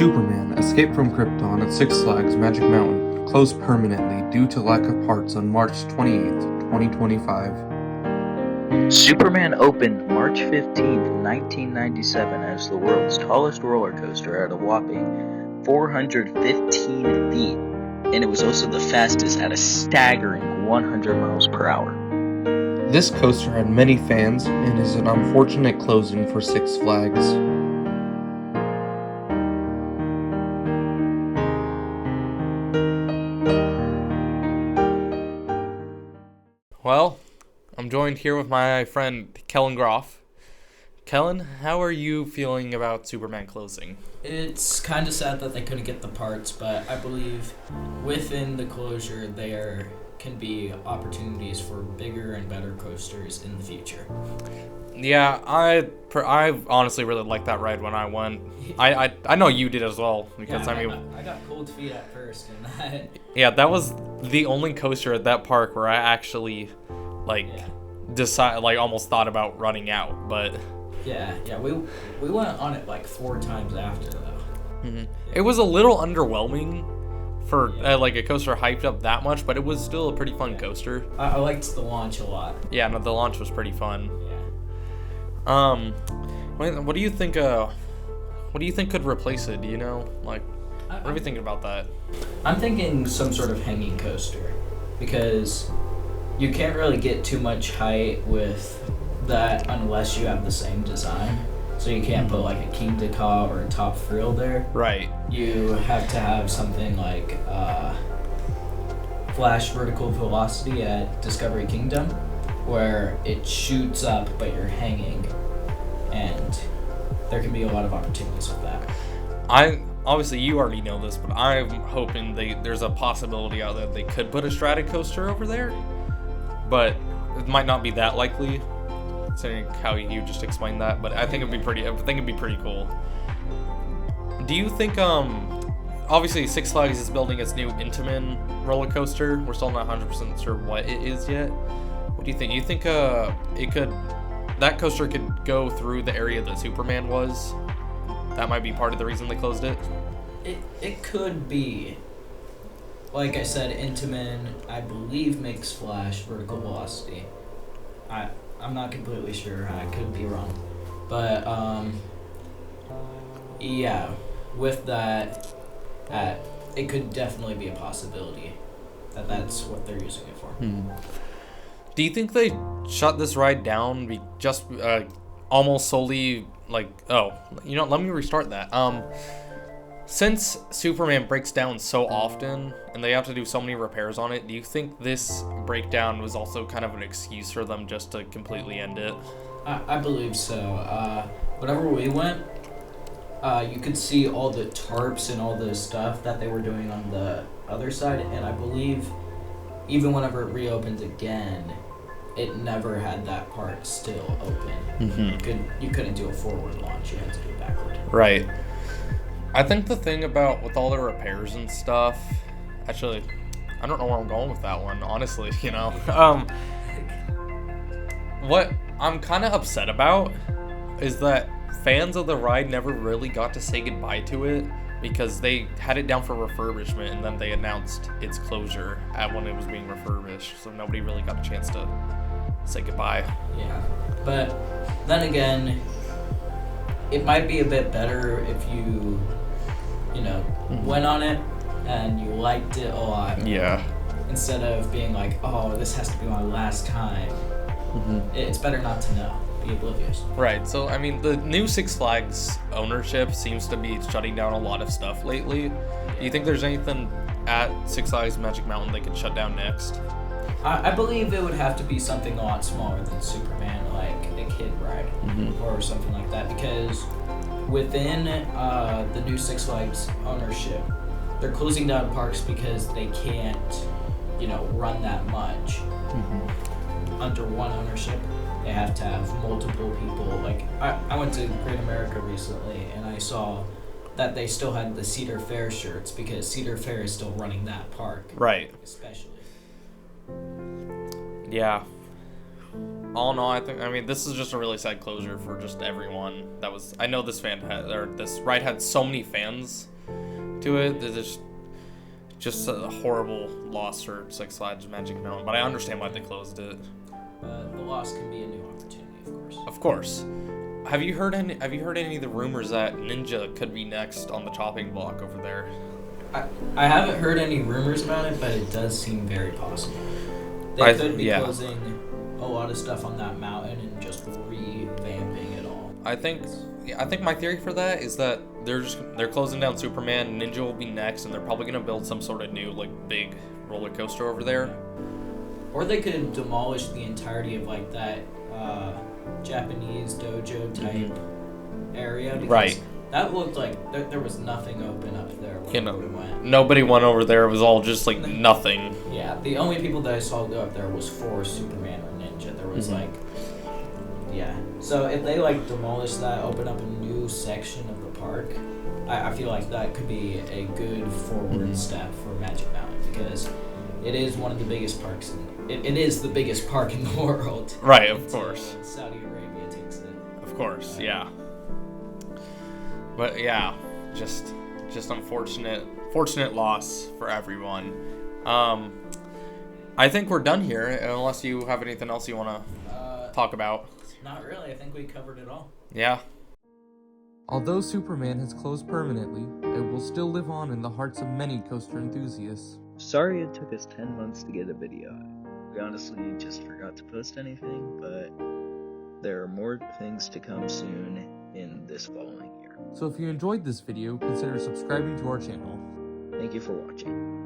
Superman escaped from Krypton at Six Flags Magic Mountain, closed permanently due to lack of parts on March 28, 2025. Superman opened March 15, 1997 as the world's tallest roller coaster at a whopping 415 feet, and it was also the fastest at a staggering 100 miles per hour. This coaster had many fans and is an unfortunate closing for Six Flags. Well, I'm joined here with my friend Kellen Groff. Kellen, how are you feeling about Superman closing? It's kind of sad that they couldn't get the parts, but I believe within the closure there can be opportunities for bigger and better coasters in the future. Yeah, I honestly really liked that ride when I went. I know you did as well because I got cold feet at first, and yeah, that was the only coaster at that park where I actually almost thought about running out, but we went on it like 4 times after though. Mm-hmm. It was a little underwhelming for a coaster hyped up that much, but it was still a pretty fun coaster. I liked the launch a lot. Yeah, no, the launch was pretty fun. Yeah. What do you think? What do you think could replace it? Do you know? What are we thinking about that? I'm thinking some sort of hanging coaster, because you can't really get too much height with that unless you have the same design. So you can't put like a King Deca or a Top Thrill there. Right. You have to have something like Flash Vertical Velocity at Discovery Kingdom, where it shoots up but you're hanging, and there can be a lot of opportunities with that. Obviously you already know this, but I'm hoping there's a possibility out there they could put a Stratocoaster over there, but it might not be that likely, considering how you just explained that. But I think it'd be pretty cool. Do you think obviously Six Flags is building its new Intamin roller coaster? We're still not 100% sure what it is yet. What do you think? You think that coaster could go through the area that Superman was? That might be part of the reason they closed it. It could be. Like I said, Intamin, I believe, makes Flash Vertical Velocity. I'm not completely sure. I could be wrong. But, yeah, with that, it could definitely be a possibility that's what they're using it for. Do you think they shut this ride down just almost solely let me restart that. Since Superman breaks down so often and they have to do so many repairs on it, do you think this breakdown was also kind of an excuse for them just to completely end it? I believe so. Whenever we went, you could see all the tarps and all the stuff that they were doing on the other side, and I believe even whenever it reopened again, it never had that part still open. Mm-hmm. You couldn't do a forward launch, you had to do a backward. Right. I think the thing about with all the repairs and stuff, actually, I don't know where I'm going with that one, honestly, what I'm kind of upset about is that fans of the ride never really got to say goodbye to it, because they had it down for refurbishment and then they announced its closure when it was being refurbished, so nobody really got a chance to say goodbye. Yeah, but then again, it might be a bit better if you went on it and you liked it a lot. Yeah. Instead of being like, oh, this has to be my last time. Mm-hmm. It's better not to know. Be oblivious. Right, so I mean, the new Six Flags ownership seems to be shutting down a lot of stuff lately. Do you think there's anything at Six Flags Magic Mountain they could shut down next? I believe it would have to be something a lot smaller than Superman, like a kid ride, or something like that, because within the new Six Flags ownership, they're closing down parks because they can't, run that much under one ownership. They have to have multiple people. Like, I went to Great America recently, and I saw that they still had the Cedar Fair shirts, because Cedar Fair is still running that park. Right. Especially. Yeah. all in all, I mean, this is just a really sad closure for just everyone that was. I know this this ride had so many fans to it. That it's just a horrible loss for Six Flags Magic Mountain. But I understand why they closed it. The loss can be a new opportunity, of course. Of course. Have you heard any of the rumors that Ninja could be next on the chopping block over there? I haven't heard any rumors about it, but it does seem very possible. They could be closing a lot of stuff on that mountain and just revamping it all. I think my theory for that is that they're closing down Superman. Ninja will be next, and they're probably gonna build some sort of new like big roller coaster over there. Or they could demolish the entirety of like that Japanese dojo type area. Because right. That looked like there was nothing open up there when we went. Nobody went over there. It was all just like nothing. Yeah, the only people that I saw go up there was for Superman or Ninja. There was yeah. So if they like demolish that, open up a new section of the park, I feel like that could be a good forward step for Magic Mountain because it is one of the biggest parks. It is the biggest park in the world. Right, of course. Saudi Arabia takes it. Of course, yeah. But yeah, just unfortunate loss for everyone. I think we're done here, unless you have anything else you want to talk about. Not really. I think we covered it all. Yeah. Although Superman has closed permanently, it will still live on in the hearts of many coaster enthusiasts. Sorry it took us 10 months to get a video out. We honestly just forgot to post anything, but there are more things to come soon in this following year. So if you enjoyed this video, consider subscribing to our channel. Thank you for watching.